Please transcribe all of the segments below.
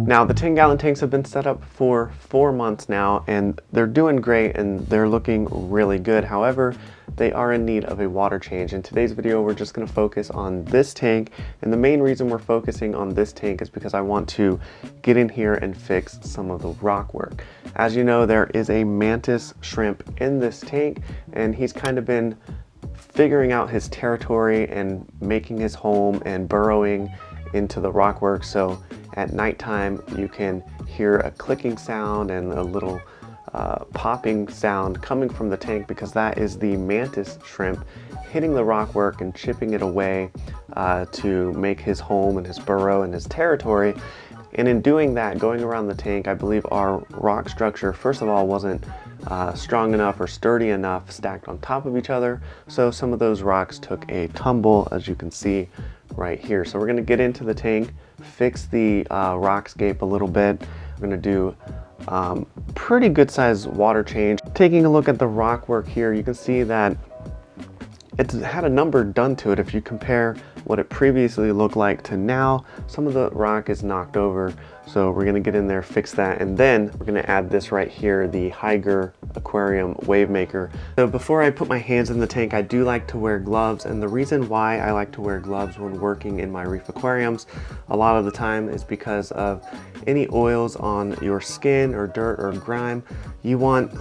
Now the 10-gallon tanks have been set up for 4 months now, and they're doing great and they're looking really good. However, they are in need of a water change. In today's video, we're just going to focus on this tank, and the main reason we're focusing on this tank is because I want to get in here and fix some of the rock work. As you know, there is a Mantis Shrimp in this tank, and he's kind of been figuring out his territory and making his home and burrowing into the rock work. So at nighttime you can hear a clicking sound and a little popping sound coming from the tank, because that is the Mantis Shrimp hitting the rock work and chipping it away to make his home and his burrow and his territory. And in doing that, going around the tank, I believe our rock structure, first of all, wasn't strong enough or sturdy enough stacked on top of each other. So some of those rocks took a tumble, as you can see right here. So we're going to get into the tank, fix the rockscape a little bit. We're going to do pretty good size water change. Taking a look at the rock work here, you can see that it's had a number done to it. If you compare what it previously looked like to now, some of the rock is knocked over. So we're gonna get in there, fix that, and then we're gonna add this right here, the Higher Aquarium Wave Maker. So before I put my hands in the tank, I do like to wear gloves, and the reason why I like to wear gloves when working in my reef aquariums a lot of the time is because of any oils on your skin or dirt or grime. You want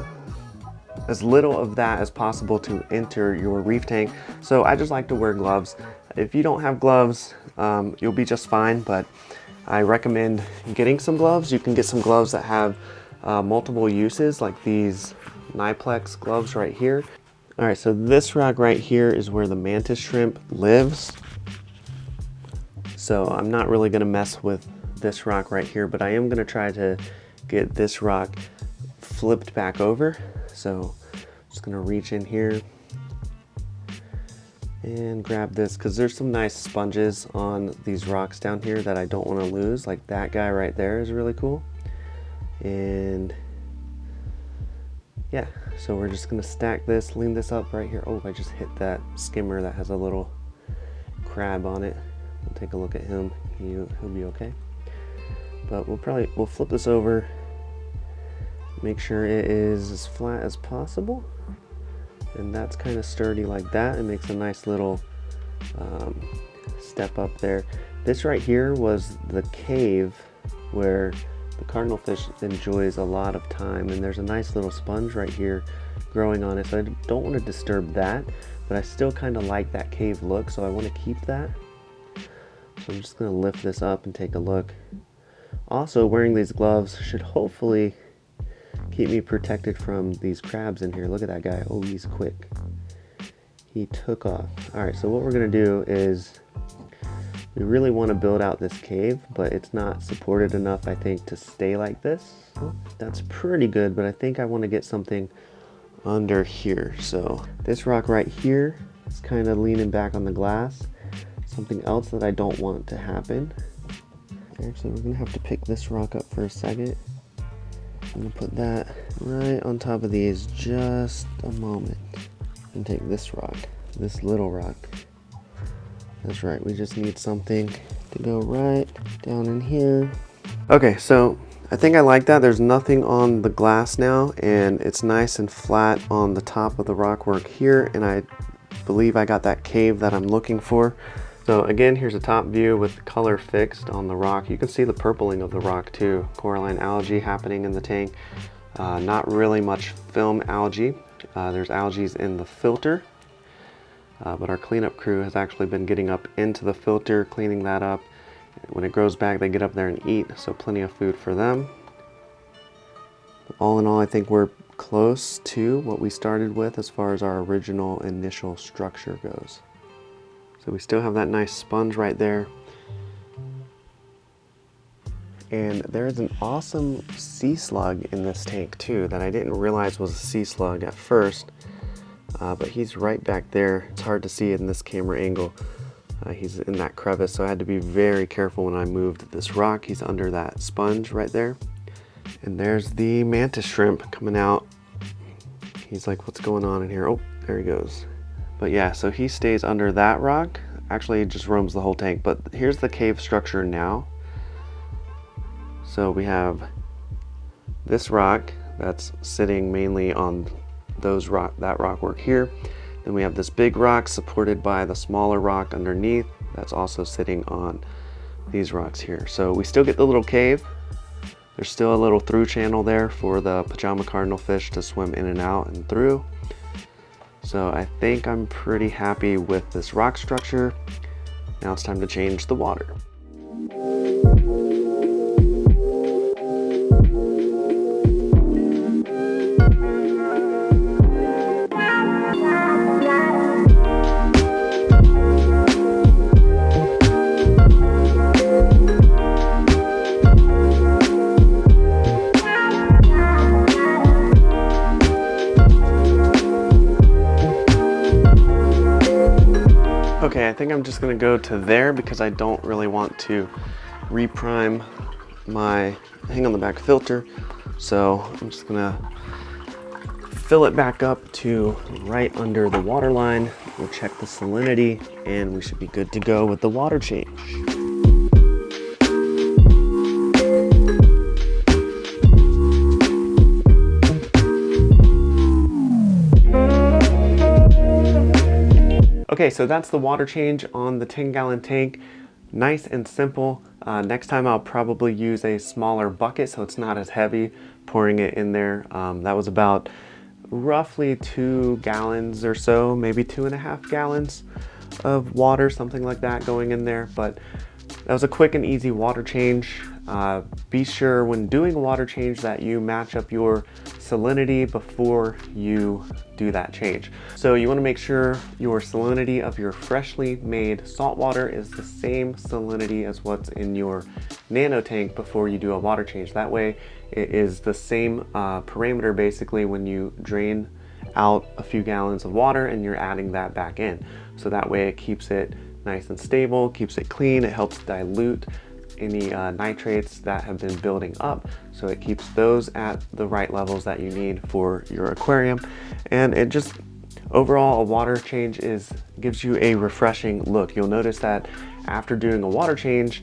as little of that as possible to enter your reef tank. So I just like to wear gloves. If you don't have gloves, you'll be just fine, but I recommend getting some gloves. You can get some gloves that have multiple uses, like these Niplex gloves right here. All right, so this rock right here is where the Mantis Shrimp lives. So I'm not really gonna mess with this rock right here, but I am gonna try to get this rock flipped back over. So I'm just gonna reach in here and grab this, because there's some nice sponges on these rocks down here that I don't want to lose. Like that guy right there is really cool. And yeah, so we're just gonna stack this, lean this up right here. Oh, I just hit that skimmer that has a little crab on it. We'll take a look at him. He'll be okay. But we'll flip this over, make sure it is as flat as possible, and that's kind of sturdy like that. It makes a nice little step up there. This right here was the cave where the cardinal fish enjoys a lot of time, and there's a nice little sponge right here growing on it, so I don't want to disturb that, but I still kind of like that cave look, so I want to keep that. So I'm just going to lift this up and take a look. Also, wearing these gloves should hopefully keep me protected from these crabs in here. Look at that guy. Oh, he's quick. He took off. All right, so what we're gonna do is we really want to build out this cave, but it's not supported enough, I think, to stay like this. Oh, that's pretty good, but I think I want to get something under here. So this rock right here is kind of leaning back on the glass. Something else that I don't want to happen. Actually, we're gonna have to pick this rock up for a second. I'm gonna put that right on top of these just a moment, and take this rock, this little rock. That's right, we just need something to go right down in here. Okay, so I think I like that. There's nothing on the glass now, and it's nice and flat on the top of the rock work here, and I believe I got that cave that I'm looking for. So again, here's a top view with the color fixed on the rock. You can see the purpling of the rock too. Coralline algae happening in the tank. Not really much film algae. There's algae in the filter, but our cleanup crew has actually been getting up into the filter, cleaning that up. When it grows back, they get up there and eat, so plenty of food for them. All in all, I think we're close to what we started with as far as our original initial structure goes. So we still have that nice sponge right there. And there's an awesome sea slug in this tank too that I didn't realize was a sea slug at first, but he's right back there. It's hard to see in this camera angle. He's in that crevice, so I had to be very careful when I moved this rock. He's under that sponge right there. And there's the Mantis Shrimp coming out. He's like, what's going on in here? Oh, there he goes. But yeah, so he stays under that rock. Actually, he just roams the whole tank, but here's the cave structure now. So we have this rock that's sitting mainly on that rock work here. Then we have this big rock supported by the smaller rock underneath that's also sitting on these rocks here. So we still get the little cave. There's still a little through channel there for the pajama cardinal fish to swim in and out and through. So I think I'm pretty happy with this rock structure. Now it's time to change the water. Okay, I think I'm just gonna go to there because I don't really want to reprime my hang on the back filter. So I'm just gonna fill it back up to right under the water line. We'll check the salinity and we should be good to go with the water change. Okay, so that's the water change on the 10-gallon tank. Nice and simple. Next time I'll probably use a smaller bucket so it's not as heavy pouring it in there. That was about roughly 2 gallons or so, maybe 2.5 gallons of water, something like that going in there. But that was a quick and easy water change. Be sure when doing a water change that you match up your salinity before you do that change. So you want to make sure your salinity of your freshly made salt water is the same salinity as what's in your nano tank before you do a water change. That way it is the same parameter basically when you drain out a few gallons of water and you're adding that back in. So that way it keeps it nice and stable, keeps it clean, it helps dilute any nitrates that have been building up, so it keeps those at the right levels that you need for your aquarium. And it just overall, a water change gives you a refreshing look. You'll notice that after doing a water change,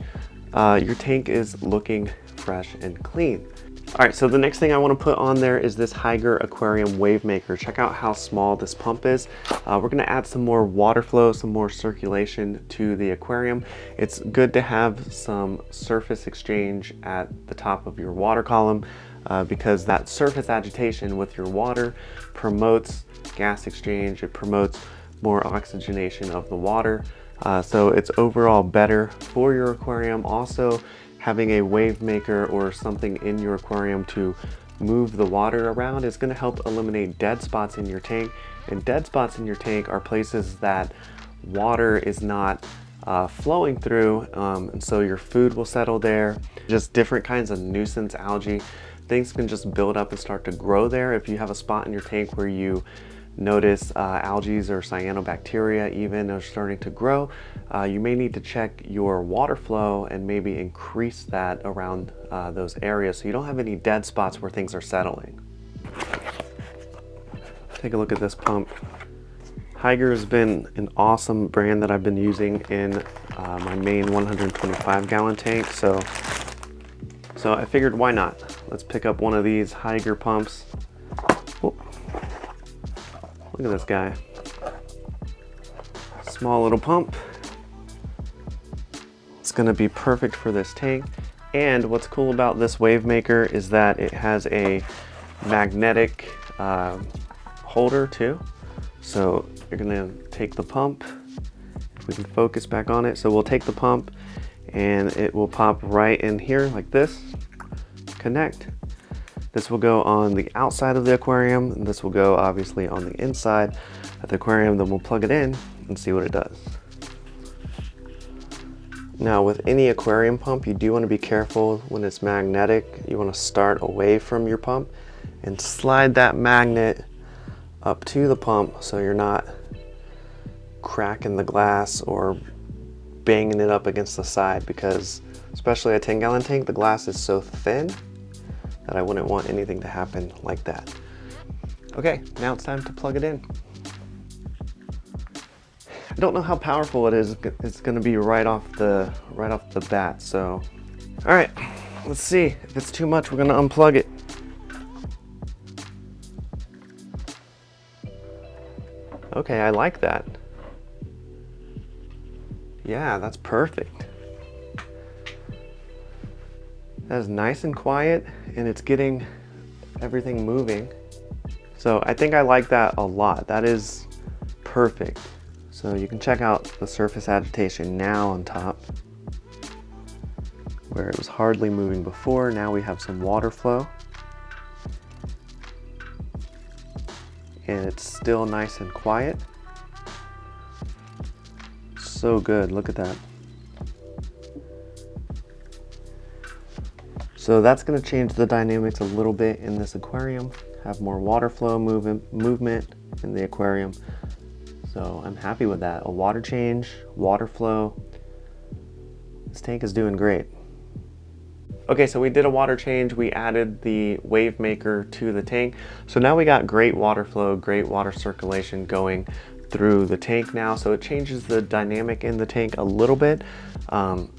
your tank is looking fresh and clean. All right, so the next thing I want to put on there is this Hygger Aquarium Wave Maker. Check out how small this pump is. We're going to add some more water flow, some more circulation to the aquarium. It's good to have some surface exchange at the top of your water column because that surface agitation with your water promotes gas exchange. It promotes more oxygenation of the water. So it's overall better for your aquarium. Also, having a wave maker or something in your aquarium to move the water around is going to help eliminate dead spots in your tank. And dead spots in your tank are places that water is not flowing through, and so your food will settle there. Just different kinds of nuisance algae. Things can just build up and start to grow there. If you have a spot in your tank where you notice algae or cyanobacteria even are starting to grow, you may need to check your water flow and maybe increase that around those areas so you don't have any dead spots where things are settling. Take a look at this pump. Hygger has been an awesome brand that I've been using in my main 125-gallon tank, so I figured why not? Let's pick up one of these Hygger pumps. Whoop. Look at this guy. Small little pump. It's gonna be perfect for this tank. And what's cool about this wave maker is that it has a magnetic holder too. So you're gonna take the pump, if we can focus back on it. So we'll take the pump and it will pop right in here like this, connect. This will go on the outside of the aquarium, and this will go obviously on the inside of the aquarium. Then we'll plug it in and see what it does. Now with any aquarium pump, you do want to be careful when it's magnetic. You want to start away from your pump and slide that magnet up to the pump so you're not cracking the glass or banging it up against the side, because especially a 10-gallon tank, the glass is so thin that I wouldn't want anything to happen like that. Okay, now it's time to plug it in. I don't know how powerful it is. It's gonna be right off the bat. So, all right, Let's see. If it's too much, we're gonna unplug it. Okay, I like that. Yeah, that's perfect. That is nice and quiet, and it's getting everything moving. So I think I like that a lot. That is perfect. So you can check out the surface agitation now on top, where it was hardly moving before. Now we have some water flow. And it's still nice and quiet. So good, look at that. So that's gonna change the dynamics a little bit in this aquarium, have more water flow movement in the aquarium. So I'm happy with that. A water change, water flow. This tank is doing great. Okay, so we did a water change. We added the wave maker to the tank. So now we got great water flow, great water circulation going through the tank now. So it changes the dynamic in the tank a little bit.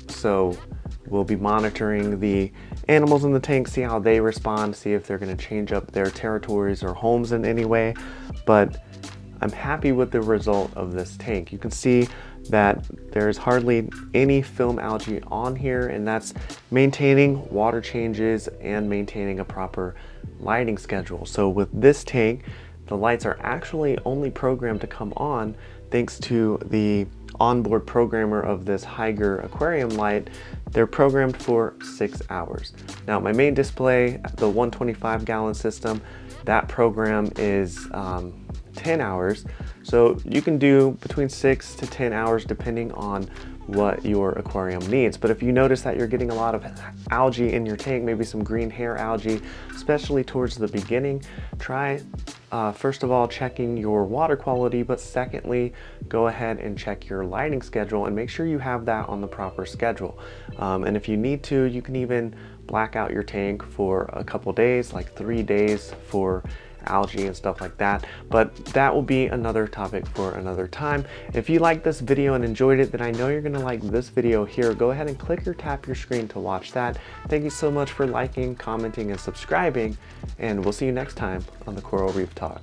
So we'll be monitoring the animals in the tank, see how they respond, see if they're gonna change up their territories or homes in any way. But I'm happy with the result of this tank. You can see that there's hardly any film algae on here, and that's maintaining water changes and maintaining a proper lighting schedule. So with this tank, the lights are actually only programmed to come on thanks to the onboard programmer of this Higer aquarium light. They're programmed for 6 hours. Now my main display, the 125 gallon system, that program is 10 hours. So you can do between 6 to 10 hours depending on what your aquarium needs. But if you notice that you're getting a lot of algae in your tank, maybe some green hair algae, especially towards the beginning, try first of all checking your water quality, but secondly, go ahead and check your lighting schedule and make sure you have that on the proper schedule. And if you need to, you can even black out your tank for a couple days, like 3 days for algae and stuff like that, but that will be another topic for another time. If you liked this video and enjoyed it, then I know you're gonna like this video here. Go ahead and click or tap your screen to watch that. Thank you so much for liking, commenting, and subscribing, and we'll see you next time on the Coral Reef Talk.